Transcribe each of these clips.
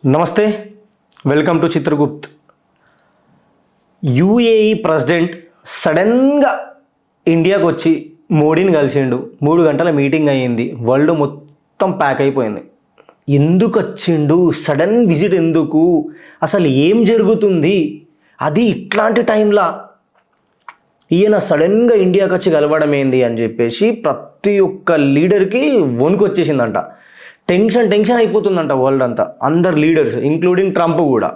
నమస్తే, welcome to Chitragupt. UAE president సడన్గా ఇండియాకు వచ్చి మోడీని కలిసిండు. 3 గంటల మీటింగ్ అయ్యింది. వరల్డ్ మొత్తం ప్యాక్ అయిపోయింది. ఎందుకు వచ్చిండు, సడన్ విజిట్ ఎందుకు, అసలు ఏం జరుగుతుంది, అది ఇట్లాంటి టైంలో ఈయన సడన్గా ఇండియాకి వచ్చి కలవడం ఏంది అని చెప్పేసి ప్రతి ఒక్క లీడర్కి వణుకు వచ్చేసిందంట. టెన్షన్ అయిపోతుందంట వరల్డ్ అంతా, అందరు లీడర్స్ ఇంక్లూడింగ్ ట్రంప్ కూడా.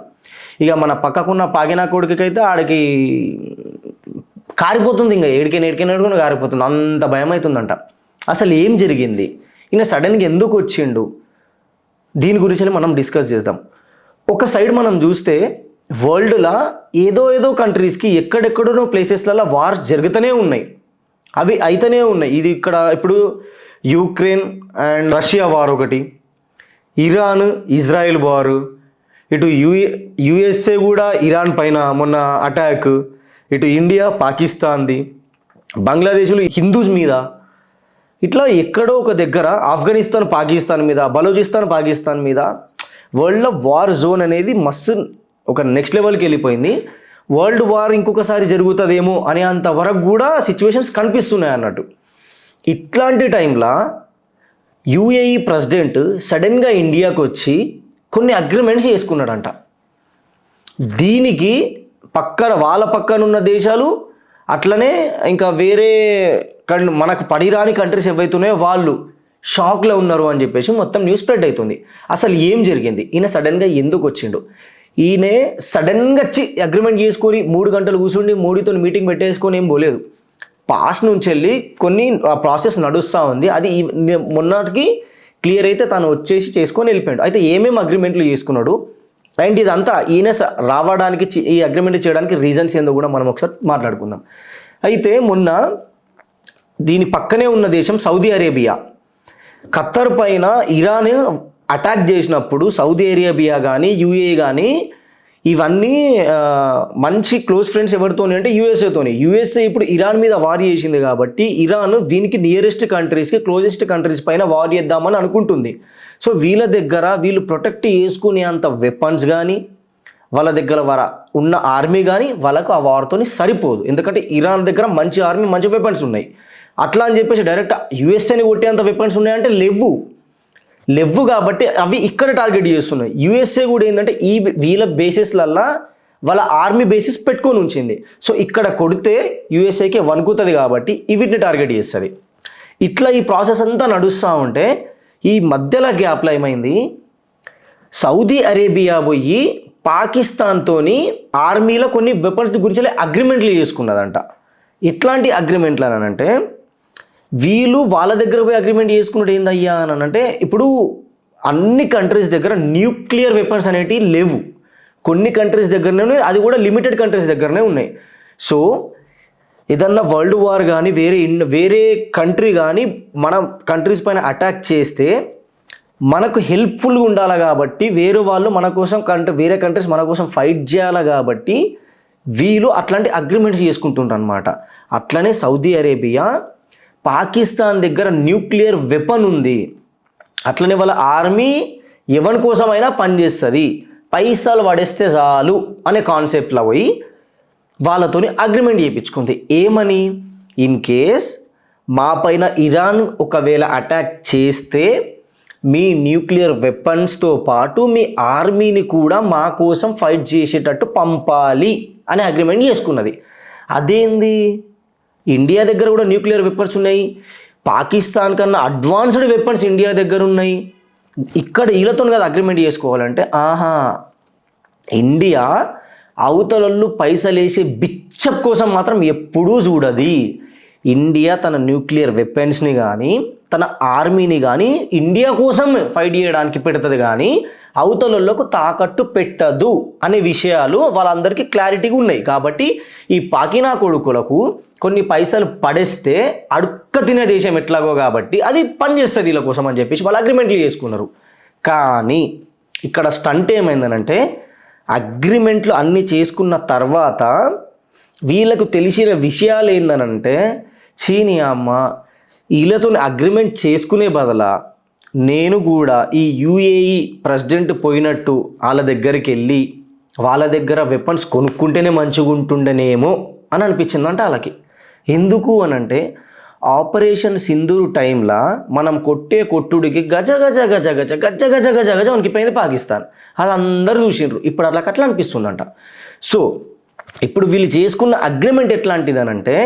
ఇక మన పక్కకున్న పాగినా కొడుకుకైతే ఆడికి కారిపోతుంది, ఇంకా ఏడికైనా కారిపోతుంది, అంత భయం అవుతుందంట. అసలు ఏం జరిగింది, ఈయన సడన్గా ఎందుకు వచ్చిండు, దీని గురించి మనం డిస్కస్ చేద్దాం. ఒక సైడ్ మనం చూస్తే వరల్డ్లో ఏదో కంట్రీస్కి ఎక్కడెక్కడో ప్లేసెస్లలో వార్స్ జరుగుతూనే ఉన్నాయి, అవి అయితేనే ఉన్నాయి. ఇది ఇక్కడ ఇప్పుడు యుక్రెయిన్ అండ్ రష్యా వార్ ఒకటి, ఇరాన్ ఇజ్రాయెల్ వారు, ఇటు యుఎస్ఏ కూడా ఇరాన్ పైన మొన్న అటాక్, ఇటు ఇండియా పాకిస్తాన్ది, బంగ్లాదేశ్లో హిందూస్ మీద, ఇట్లా ఎక్కడో ఒక దగ్గర ఆఫ్ఘనిస్తాన్ పాకిస్తాన్ మీద, బలూచిస్తాన్ పాకిస్తాన్ మీద వరల్డ్లో వార్ జోన్ అనేది మస్తు ఒక నెక్స్ట్ లెవెల్కి వెళ్ళిపోయింది. వరల్డ్ వార్ ఇంకొకసారి జరుగుతుందేమో అనే అంతవరకు కూడా సిచ్యువేషన్స్ కనిపిస్తున్నాయి అన్నట్టు. ఇట్లాంటి టైంలో యూఏఈ ప్రెసిడెంట్ సడన్గా ఇండియాకు వచ్చి కొన్ని అగ్రిమెంట్స్ చేసుకున్నాడంట. దీనికి వాళ్ళ పక్కనున్న దేశాలు అట్లనే ఇంకా వేరే మనకు పడిరాని కంట్రీస్ ఏవైతున్నాయో వాళ్ళు షాక్లో ఉన్నారు అని చెప్పేసి మొత్తం న్యూస్ స్ప్రెడ్ అవుతుంది. అసలు ఏం జరిగింది, ఈయన సడన్గా ఎందుకు వచ్చిండు, ఈయన సడన్గా వచ్చి అగ్రిమెంట్ చేసుకొని 3 గంటలు కూర్చుండి మోడీతో మీటింగ్ పెట్టేసుకొని ఏం పోలేదు. పాస్ట్ నుంచి వెళ్ళి కొన్ని ప్రాసెస్ నడుస్తూ ఉంది. అది మొన్నటికి క్లియర్ అయితే తను వచ్చేసి చేసుకొని వెళ్ళిపోయాడు. అయితే ఏమేమి అగ్రిమెంట్లు చేసుకున్నాడు అండ్ ఇదంతా ఈయన రావడానికి ఈ అగ్రిమెంట్ చేయడానికి రీజన్స్ ఏందో కూడా మనం ఒకసారి మాట్లాడుకుందాం. అయితే మొన్న దీని పక్కనే ఉన్న దేశం సౌదీ అరేబియా, ఖత్తర్ పైన ఇరాన్ అటాక్ చేసినప్పుడు సౌదీ అరేబియా కానీ యూఏఈ కానీ ఇవన్నీ మంచి క్లోజ్ ఫ్రెండ్స్ ఎవరితోని అంటే యూఎస్ఏతోని. యూఎస్ఏ ఇప్పుడు ఇరాన్ మీద వార్ చేసింది కాబట్టి ఇరాన్ దీనికి నియరెస్ట్ కంట్రీస్కి క్లోజెస్ట్ కంట్రీస్ పైన వార్ చేద్దామని అనుకుంటుంది. సో వీళ్ళ దగ్గర వీళ్ళు ప్రొటెక్ట్ చేసుకునే అంత వెపన్స్ కానీ వాళ్ళ దగ్గర ఉన్న ఆర్మీ కానీ వాళ్ళకు ఆ వార్తోని సరిపోదు. ఎందుకంటే ఇరాన్ దగ్గర మంచి ఆర్మీ మంచి వెపన్స్ ఉన్నాయి. అట్లా అని చెప్పేసి డైరెక్ట్ యూఎస్ఏని కొట్టేంత వెపన్స్ ఉన్నాయంటే లేవు కాబట్టి అవి ఇక్కడ టార్గెట్ చేస్తున్నాయి. యూఎస్ఏ కూడా ఏంటంటే వీళ్ళ బేసిస్లల్లా వాళ్ళ ఆర్మీ బేసిస్ పెట్టుకొని ఉంచింది. సో ఇక్కడ కొడితే యూఎస్ఏకి వణుకుతుంది కాబట్టి వీటిని టార్గెట్ చేస్తుంది. ఇట్లా ఈ ప్రాసెస్ అంతా నడుస్తూ ఉంటే ఈ మధ్యలో గ్యాప్లో ఏమైంది, సౌదీ అరేబియా పోయి పాకిస్తాన్తోని ఆర్మీలో కొన్ని వెపన్స్ గురించి అగ్రిమెంట్లు చేసుకున్నదంట. ఎట్లాంటి అగ్రిమెంట్లు అని అంటే వీళ్ళు వాళ్ళ దగ్గర పోయి అగ్రిమెంట్ చేసుకున్నట్టు ఏందయ్యా అని అంటే ఇప్పుడు అన్ని కంట్రీస్ దగ్గర న్యూక్లియర్ వెపన్స్ అనేటివి లేవు. కొన్ని కంట్రీస్ దగ్గరనే ఉన్నాయి, అది కూడా లిమిటెడ్ కంట్రీస్ దగ్గరనే ఉన్నాయి. సో ఏదన్నా వరల్డ్ వార్ కానీ వేరే కంట్రీ కానీ మన కంట్రీస్ పైన అటాక్ చేస్తే మనకు హెల్ప్ఫుల్గా ఉండాలి కాబట్టి వేరే వాళ్ళు మన కోసం వేరే కంట్రీస్ మన కోసం ఫైట్ చేయాలి కాబట్టి వీళ్ళు అట్లాంటి అగ్రిమెంట్స్ చేసుకుంటుంటారు అనమాట. అట్లనే సౌదీ అరేబియా పాకిస్తాన్ దగ్గర న్యూక్లియర్ వెపన్ ఉంది, అట్లనే వాళ్ళ ఆర్మీ ఎవరి కోసమైనా పనిచేస్తుంది, పైసలు పడేస్తే చాలు అనే కాన్సెప్ట్లో పోయి వాళ్ళతోని అగ్రిమెంట్ చేయించుకుంది. ఏమని, ఇన్ కేస్ మా పైన ఇరాన్ ఒకవేళ అటాక్ చేస్తే మీ న్యూక్లియర్ వెపన్స్తో పాటు మీ ఆర్మీని కూడా మా కోసం ఫైట్ చేసేటట్టు పంపాలి అనే అగ్రిమెంట్ చేసుకున్నది. అదేంది, ఇండియా దగ్గర కూడా న్యూక్లియర్ వెపన్స్ ఉన్నాయి, పాకిస్తాన్ కన్నా అడ్వాన్స్డ్ వెపన్స్ ఇండియా దగ్గర ఉన్నాయి. ఇక్కడ వీళ్ళతో కదా అగ్రిమెంట్ చేసుకోవాలంటే ఇండియా అవతలళ్ళు పైసలు వేసే బిచ్చప్ కోసం మాత్రం ఎప్పుడూ చూడది. ఇండియా తన న్యూక్లియర్ వెపన్స్ని కానీ తన ఆర్మీని కానీ ఇండియా కోసం ఫైట్ చేయడానికి పెడుతుంది కానీ అవతలలకు తాకట్టు పెట్టదు అనే విషయాలు వాళ్ళందరికీ క్లారిటీగా ఉన్నాయి. కాబట్టి ఈ పాకినా కొడుకులకు కొన్ని పైసలు పడేస్తే అడుక్క తినే దేశం ఎట్లాగో కాబట్టి అది పనిచేస్తుంది వీళ్ళ కోసం అని చెప్పేసి వాళ్ళు అగ్రిమెంట్లు చేసుకున్నారు. కానీ ఇక్కడ స్టంట్ ఏమైందనంటే అగ్రిమెంట్లు అన్నీ చేసుకున్న తర్వాత వీళ్ళకు తెలిసిన విషయాలు ఏందనంటే చీని అమ్మ వీళ్ళతో అగ్రిమెంట్ చేసుకునే బదుల నేను కూడా ఈ యుఏఈ ప్రెసిడెంట్ పోయినట్టు వాళ్ళ దగ్గరికి వెళ్ళి వాళ్ళ దగ్గర వెపన్స్ కొనుక్కుంటేనే మంచిగా ఉంటుండేనేమో అని అనిపించిందంట వాళ్ళకి. ఎందుకు అనంటే ఆపరేషన్ సింధూర్ టైంలో మనం కొట్టే కొట్టుడికి గజ గజ గజ గజ గజ గజ గజ గజ వణికిపోయింది పాకిస్తాన్. అది అందరూ చూసిండ్రు. ఇప్పుడు అట్లా అనిపిస్తుందంట. సో ఇప్పుడు వీళ్ళు చేసుకున్న అగ్రిమెంట్ ఎట్లాంటిదనంటే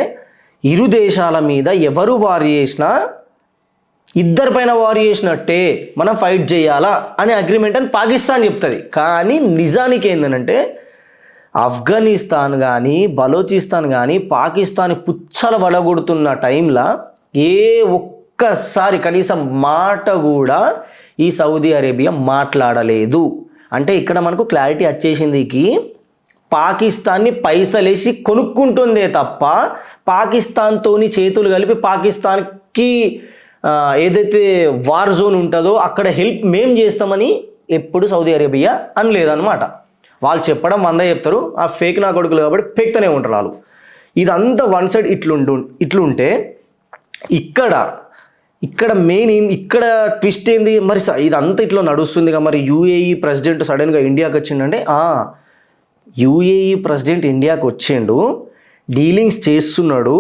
ఇరు దేశాల మీద ఎవరు వార్ చేసినా ఇద్దరి పైన వార్ చేసినట్టే మనం ఫైట్ చేయాలా అనే అగ్రిమెంట్ అని పాకిస్తాన్ చెప్తుంది. కానీ నిజానికి ఏంటంటే ఆఫ్ఘనిస్తాన్ కానీ బలోచిస్తాన్ కానీ పాకిస్తాన్ పుచ్చల వడగొడుతున్న టైంలో ఏ ఒక్కసారి కనీసం మాట కూడా ఈ సౌదీ అరేబియా మాట్లాడలేదు. అంటే ఇక్కడ మనకు క్లారిటీ వచ్చేసిందికి పాకిస్తాన్ని పైసలేసి కొనుక్కుంటుందే తప్ప పాకిస్తాన్తోని చేతులు కలిపి పాకిస్తాన్కి ఏదైతే వార్ జోన్ ఉంటుందో అక్కడ హెల్ప్ మేం చేస్తామని ఎప్పుడు సౌదీ అరేబియా అనలేదన్నమాట. వాళ్ళు చెప్పడం 100 చెప్తారు, ఆ ఫేక్ నా కొడుకులు కాబట్టి ఫేక్తోనే ఉంటారు వాళ్ళు. ఇదంతా వన్ సైడ్ ఇట్లుంటే ఇక్కడ మెయిన్ ఇక్కడ ట్విస్ట్ ఏంది మరి, ఇదంతా ఇట్లా నడుస్తుందిగా. మరి యుఏఈ ప్రెసిడెంట్ సడన్గా ఇండియాకి వచ్చిండంటే యుఏఈ ప్రెసిడెంట్ ఇండియాకి వచ్చిండు, డీలింగ్స్ చేస్తున్నాడు.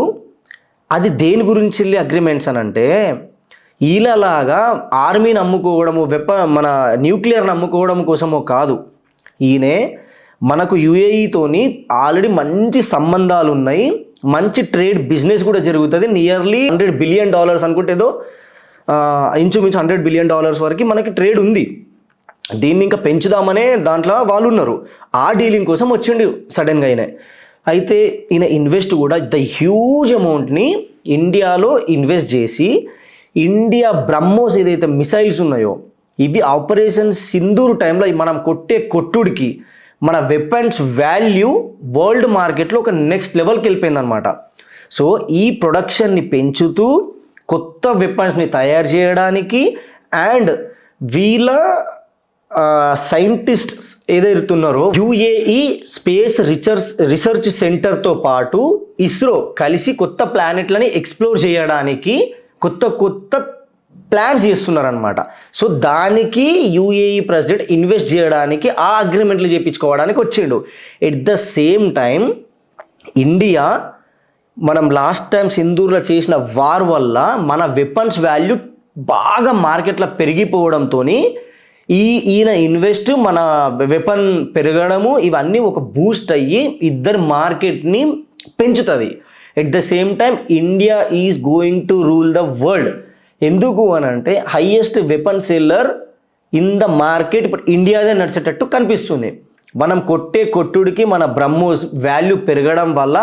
అది దేని గురించి అగ్రిమెంట్స్ అని అంటే ఈలలాగా ఆర్మీని అమ్ముకోవడము మన న్యూక్లియర్ని అమ్ముకోవడం కోసమో కాదు. ఈయనే మనకు యుఏఈతోని ఆల్రెడీ మంచి సంబంధాలు ఉన్నాయి, మంచి ట్రేడ్ బిజినెస్ కూడా జరుగుతుంది. నియర్లీ $100 బిలియన్ అనుకుంటే ఏదో ఇంచుమించు $100 బిలియన్ వరకు మనకి ట్రేడ్ ఉంది. దీన్ని ఇంకా పెంచుదామనే దాంట్లో వాళ్ళు ఉన్నారు. ఆ డీలింగ్ కోసం వచ్చిండు సడన్గా అయినా. అయితే ఈయన ఇన్వెస్ట్ కూడా ద హ్యూజ్ అమౌంట్ని ఇండియాలో ఇన్వెస్ట్ చేసి ఇండియా బ్రహ్మోస్ ఏదైతే మిసైల్స్ ఉన్నాయో ఇవి ఆపరేషన్ సింధూర్ టైంలో మనం కొట్టే కొట్టుడికి మన వెపన్స్ వాల్యూ వరల్డ్ మార్కెట్లో ఒక నెక్స్ట్ లెవెల్కి వెళ్ళిపోయిందనమాట. సో ఈ ప్రొడక్షన్ని పెంచుతూ కొత్త వెపన్స్ని తయారు చేయడానికి అండ్ వీళ్ళ సైంటిస్ట్స్ ఏదైతున్నారో యుఏఈ స్పేస్ రీసెర్చ్ సెంటర్తో పాటు ఇస్రో కలిసి కొత్త ప్లానెట్లని ఎక్స్ప్లోర్ చేయడానికి కొత్త ప్లాన్స్ చేస్తున్నారనమాట. సో దానికి యుఏఈ ప్రెసిడెంట్ ఇన్వెస్ట్ చేయడానికి ఆ అగ్రిమెంట్లు చేయించుకోవడానికి వచ్చిండు. At the same time India మనం లాస్ట్ టైం సింధూర్లో చేసిన వార్ వల్ల మన వెపన్స్ వాల్యూ బాగా మార్కెట్లో పెరిగిపోవడంతో ఈయన ఇన్వెస్ట్ మన వెపన్ పెరగడము ఇవన్నీ ఒక బూస్ట్ అయ్యి ఇద్దరు మార్కెట్ని పెంచుతుంది. At the same time India is going to rule the world. ఎందుకు అని అంటే highest weapon seller in the market ఇప్పుడు ఇండియాదే నడిచేటట్టు కనిపిస్తుంది. మనం కొట్టే కొట్టుడికి మన బ్రహ్మోస్ వాల్యూ పెరగడం వల్ల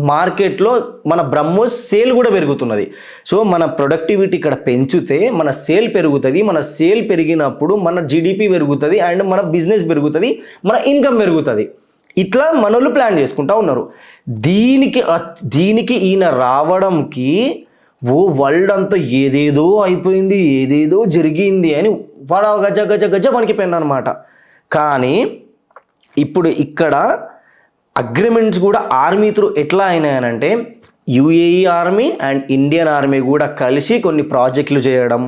మార్కెట్లో మన బ్రహ్మోస్ సేల్ కూడా పెరుగుతున్నది. సో మన ప్రొడక్టివిటీ ఇక్కడ పెంచితే మన సేల్ పెరుగుతుంది. మన సేల్ పెరిగినప్పుడు మన జీడిపి పెరుగుతుంది అండ్ మన బిజినెస్ పెరుగుతుంది, మన ఇన్కమ్ పెరుగుతుంది. ఇట్లా మనోళ్ళు ప్లాన్ చేసుకుంటా ఉన్నారు. దీనికి ఈయన రావడంకి వరల్డ్ అంతా ఏదేదో అయిపోయింది, ఏదేదో జరిగింది అని వాడు గజ గజ గజ వణికిపోయింది అనమాట. కానీ ఇప్పుడు ఇక్కడ అగ్రిమెంట్స్ కూడా ఆర్మీ త్రూ ఎట్లా అయినాయనంటే UAE army and Indian army కూడా కలిసి కొన్ని ప్రాజెక్టులు చేయడం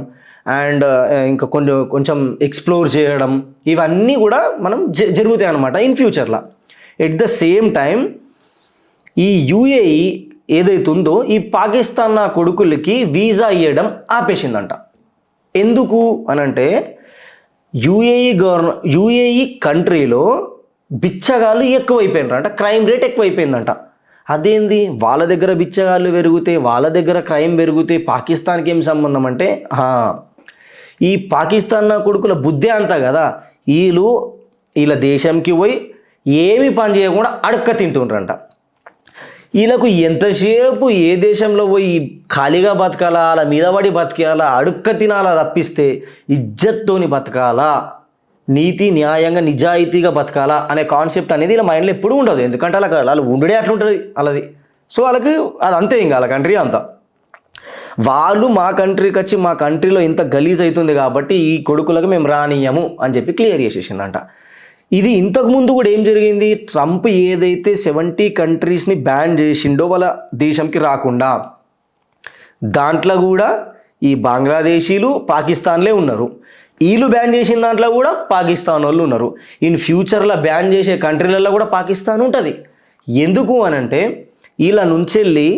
అండ్ ఇంకా కొంచెం ఎక్స్ప్లోర్ చేయడం ఇవన్నీ కూడా మనం జరుగుతాయి అన్నమాట ఇన్ ఫ్యూచర్లో. ఎట్ ద సేమ్ టైం ఈ యుఏఈ ఏదైతే ఉందో ఈ పాకిస్తాన్ నా కొడుకులకి వీసా ఇవ్వడం ఆపేసిందంట. ఎందుకు అనంటే యుఏఈ కంట్రీలో బిచ్చగాళ్ళు ఎక్కువైపోయినారంట, క్రైమ్ రేట్ ఎక్కువైపోయిందంట. అదేంది వాళ్ళ దగ్గర బిచ్చగాళ్ళు పెరిగితే వాళ్ళ దగ్గర క్రైమ్ పెరిగితే పాకిస్తాన్కి ఏం సంబంధం అంటే ఈ పాకిస్తాన్ నా కొడుకుల బుద్ధే అంతా కదా, వీళ్ళ దేశంకి పోయి ఏమి పని చేయకుండా అడక్క తింటుండ్రంట. వీళ్ళకు ఎంతసేపు ఏ దేశంలో పోయి ఖాళీగా బతకాలా, అలా మీద పడి బతికాలా, అడుక్క తినాలా తప్పిస్తే ఇజ్జత్తోని బతకాలా, నీతి న్యాయంగా నిజాయితీగా బతకాలా అనే కాన్సెప్ట్ అనేది ఇలా మైండ్లో ఎప్పుడూ ఉండదు. ఎందుకంటే వాళ్ళు ఉండడే అట్లుంటుంది వాళ్ళది. సో వాళ్ళకి అది అంతే, ఇంకా వాళ్ళ కంట్రీ అంతా. వాళ్ళు మా కంట్రీకి వచ్చి మా కంట్రీలో ఇంత గలీజ్ అవుతుంది కాబట్టి ఈ కొడుకులకు మేము రానియము అని చెప్పి క్లియర్ చేసేసిందంట. ఇది ఇంతకుముందు కూడా ఏం జరిగింది, ట్రంప్ ఏదైతే 70 కంట్రీస్ని బ్యాన్ చేసిండో వాళ్ళ దేశంకి రాకుండా, దాంట్లో కూడా ఈ బంగ్లాదేశీలు పాకిస్తాన్లే ఉన్నారు, వీళ్ళు బ్యాన్ చేసిన దాంట్లో కూడా పాకిస్తాన్ వాళ్ళు ఉన్నారు. ఇన్ ఫ్యూచర్లో బ్యాన్ చేసే కంట్రీలలో కూడా పాకిస్తాన్ ఉంటుంది. ఎందుకు అనంటే వీళ్ళ నుంచెళ్ళి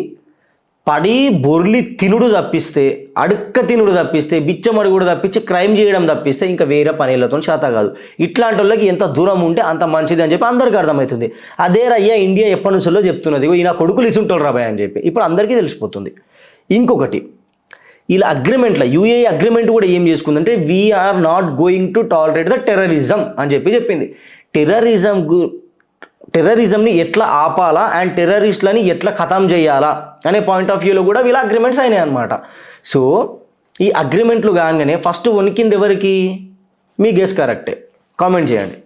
పడి బొర్లి తినుడు తప్పిస్తే, అడుక్క తినుడు తప్పిస్తే, బిచ్చమడుగుడు తప్పించి క్రైమ్ చేయడం తప్పిస్తే ఇంకా వేరే పనులతో చేత కాదు. ఇట్లాంటి వాళ్ళకి ఎంత దూరం ఉంటే అంత మంచిది అని చెప్పి అందరికీ అర్థమవుతుంది. అదే రయ్యా ఇండియా ఎప్పటి నుంచో చెప్తున్నది, ఈయన కొడుకులు ఇసుంటారు రాబాయ్ అని చెప్పి ఇప్పుడు అందరికీ తెలిసిపోతుంది. ఇంకొకటి, వీళ్ళ అగ్రిమెంట్ల యూఏఈ అగ్రిమెంట్ కూడా ఏం చేసుకుందంటే we're not going to tolerate the terrorism అని చెప్పి చెప్పింది. టెర్రరిజంని ఎట్లా ఆపాలా అండ్ టెర్రరిస్ట్లని ఎట్లా ఖతం చేయాలా అనే పాయింట్ ఆఫ్ వ్యూలో కూడా వీళ్ళ అగ్రిమెంట్స్ అయినాయి అనమాట. సో ఈ అగ్రిమెంట్లు కాగానే ఫస్ట్ వణికింది ఎవరికి? మీ గెస్ కరెక్టే, కామెంట్ చేయండి.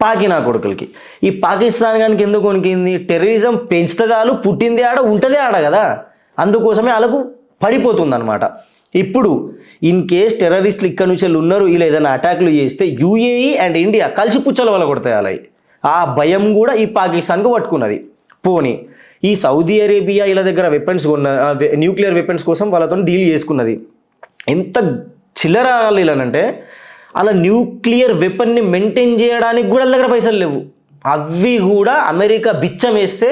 పాకినా కొడుకులకి. ఈ పాకిస్తాన్ గానికి ఎందుకు వణికింది? టెర్రరిజం పెంచుతుంది, వాళ్ళు పుట్టింది ఆడ, ఉంటుంది ఆడ కదా, అందుకోసమే వాళ్ళకు పడిపోతుంది అనమాట. ఇప్పుడు ఇన్ కేస్ టెర్రరిస్టులు ఇక్కడ నుంచి ఉన్నారు, వీళ్ళు ఏదైనా అటాక్లు చేస్తే యూఏఈ అండ్ ఇండియా కలిసి పుచ్చల వల్ల కొడతాయి. అలా ఆ భయం కూడా ఈ పాకిస్తాన్కు పట్టుకున్నది. పోనీ ఈ సౌదీ అరేబియా వీళ్ళ దగ్గర వెపన్స్ న్యూక్లియర్ వెపన్స్ కోసం వాళ్ళతో డీల్ చేసుకున్నది. ఎంత చిల్లర వీళ్ళనంటే అలా న్యూక్లియర్ వెపన్ని మెయింటైన్ చేయడానికి కూడా వాళ్ళ దగ్గర పైసలు లేవు. అవి కూడా అమెరికా బిచ్చం వేస్తే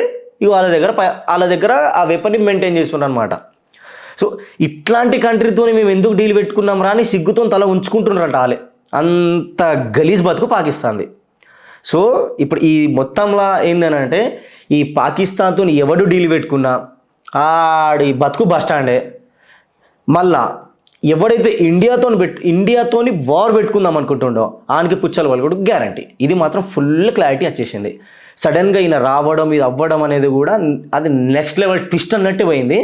వాళ్ళ దగ్గర ఆ వెపన్ని మెయింటైన్ చేస్తున్నారు అనమాట. సో ఇట్లాంటి కంట్రీతో మేము ఎందుకు డీల్ పెట్టుకున్నాం రా అని సిగ్గుతో తల ఉంచుకుంటున్నారట వాళ్ళే. అంత గలీజ్ బతుకు పాకిస్తాన్ది. సో ఇప్పుడు ఈ మొత్తంలో ఏందనంటే ఈ పాకిస్తాన్తో ఎవడు డీల్ పెట్టుకున్నా ఆడి బతుకు బస్టాండే. మళ్ళా ఎవడైతే ఇండియాతోని వార్ పెట్టుకుందాం అనుకుంటుండో ఆనికి పుచ్చల వాళ్ళు కూడా గ్యారంటీ. ఇది మాత్రం ఫుల్ క్లారిటీ వచ్చేసింది. సడన్గా ఈయన రావడం, ఇది అవ్వడం అనేది కూడా అది నెక్స్ట్ లెవెల్ ట్విస్ట్ అన్నట్టే పోయింది.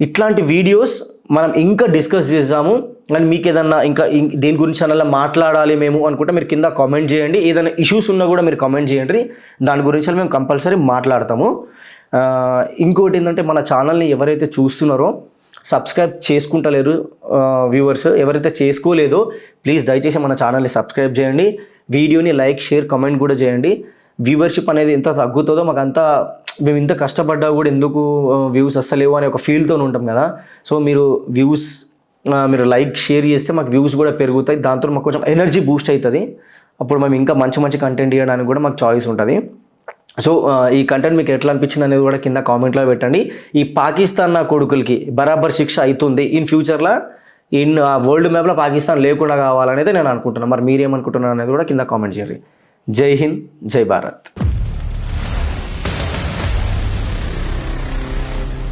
ఇట్లాంటి వీడియోస్ మనం ఇంకా డిస్కస్ చేద్దాము. అండ్ మీకు ఏదన్నా ఇంకా దేని గురించి ఛానల్లో మాట్లాడాలి మేము అనుకుంటే మీరు కింద కామెంట్ చేయండి. ఏదైనా ఇష్యూస్ ఉన్నా కూడా మీరు కామెంట్ చేయండి, దాని గురించి మేము కంపల్సరీ మాట్లాడతాము. ఇంకోటి ఏంటంటే మన ఛానల్ని ఎవరైతే చూస్తున్నారో సబ్స్క్రైబ్ చేసుకుంటలేరు వ్యూవర్స్, ఎవరైతే చేసుకోలేదో ప్లీజ్ దయచేసి మన ఛానల్ని సబ్స్క్రైబ్ చేయండి, వీడియోని లైక్, షేర్, కామెంట్ కూడా చేయండి. వ్యూవర్షిప్ అనేది ఎంత తగ్గుతుందో మాకంతా, మేము ఇంత కష్టపడ్డా కూడా ఎందుకు వ్యూస్ వస్తలేవు అనే ఒక ఫీల్తో ఉంటాం కదా. సో మీరు లైక్, షేర్ చేస్తే మాకు వ్యూస్ కూడా పెరుగుతాయి, దాంతో మాకు కొంచెం ఎనర్జీ బూస్ట్ అవుతుంది. అప్పుడు మేము ఇంకా మంచి కంటెంట్ ఇవ్వడానికి కూడా మాకు చాయిస్ ఉంటుంది. సో ఈ కంటెంట్ మీకు ఎట్లా అనిపించింది అనేది కూడా కింద కామెంట్లో పెట్టండి. ఈ పాకిస్తాన్ నా కొడుకులకి బరాబర్ శిక్ష అవుతుంది ఇన్ ఫ్యూచర్లో. వరల్డ్ మ్యాప్లో పాకిస్తాన్ లేకుండా కావాలనేది నేను అనుకుంటున్నాను. మరి మీరేమనుకుంటున్నారు అనేది కూడా కింద కామెంట్ చేయండి. జై హింద్, జై భారత్.